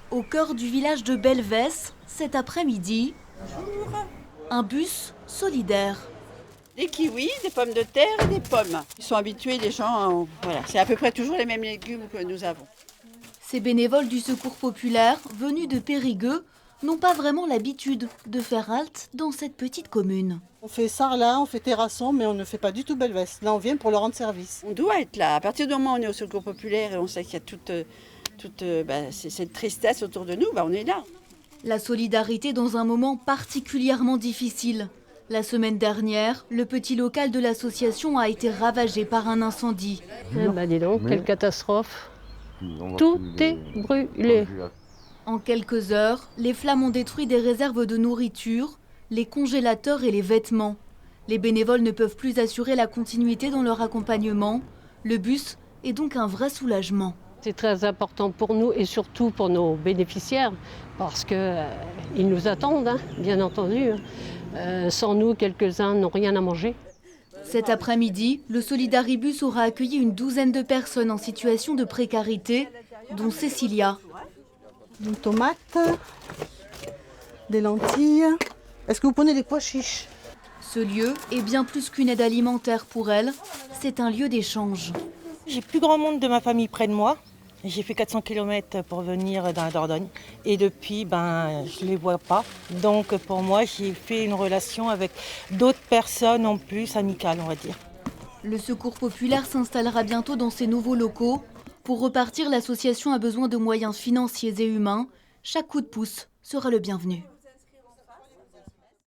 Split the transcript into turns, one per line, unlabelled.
Au cœur du village de Belvès, cet après-midi, un bus solidaire.
Des kiwis, des pommes de terre et des pommes. Ils sont habitués, les gens, voilà, c'est à peu près toujours les mêmes légumes que nous avons.
Ces bénévoles du Secours populaire, venus de Périgueux, n'ont pas vraiment l'habitude de faire halte dans cette petite commune.
On fait Sarlat, on fait Terrasson, mais on ne fait pas du tout Belvès. Là, on vient pour leur rendre service.
On doit être là. À partir du moment où on est au Secours populaire et on sait qu'il y a toute cette tristesse autour de nous, on est là.
La solidarité dans un moment particulièrement difficile. La semaine dernière, le petit local de l'association a été ravagé par un incendie.
Dis donc, quelle catastrophe. Tout est brûlé.
En quelques heures, les flammes ont détruit des réserves de nourriture, les congélateurs et les vêtements. Les bénévoles ne peuvent plus assurer la continuité dans leur accompagnement. Le bus est donc un vrai soulagement.
C'est très important pour nous et surtout pour nos bénéficiaires parce qu'ils nous attendent, bien entendu. Sans nous, quelques-uns n'ont rien à manger.
Cet après-midi, le Solidaribus aura accueilli une douzaine de personnes en situation de précarité, dont Cécilia.
Des tomates, des lentilles. Est-ce que vous prenez des pois chiches?
Ce lieu est bien plus qu'une aide alimentaire pour elle, c'est un lieu d'échange.
J'ai plus grand monde de ma famille près de moi. J'ai fait 400 km pour venir dans la Dordogne et depuis, je ne les vois pas. Donc pour moi, j'ai fait une relation avec d'autres personnes en plus, amicales, on va dire.
Le Secours populaire s'installera bientôt dans ses nouveaux locaux. Pour repartir, l'association a besoin de moyens financiers et humains. Chaque coup de pouce sera le bienvenu.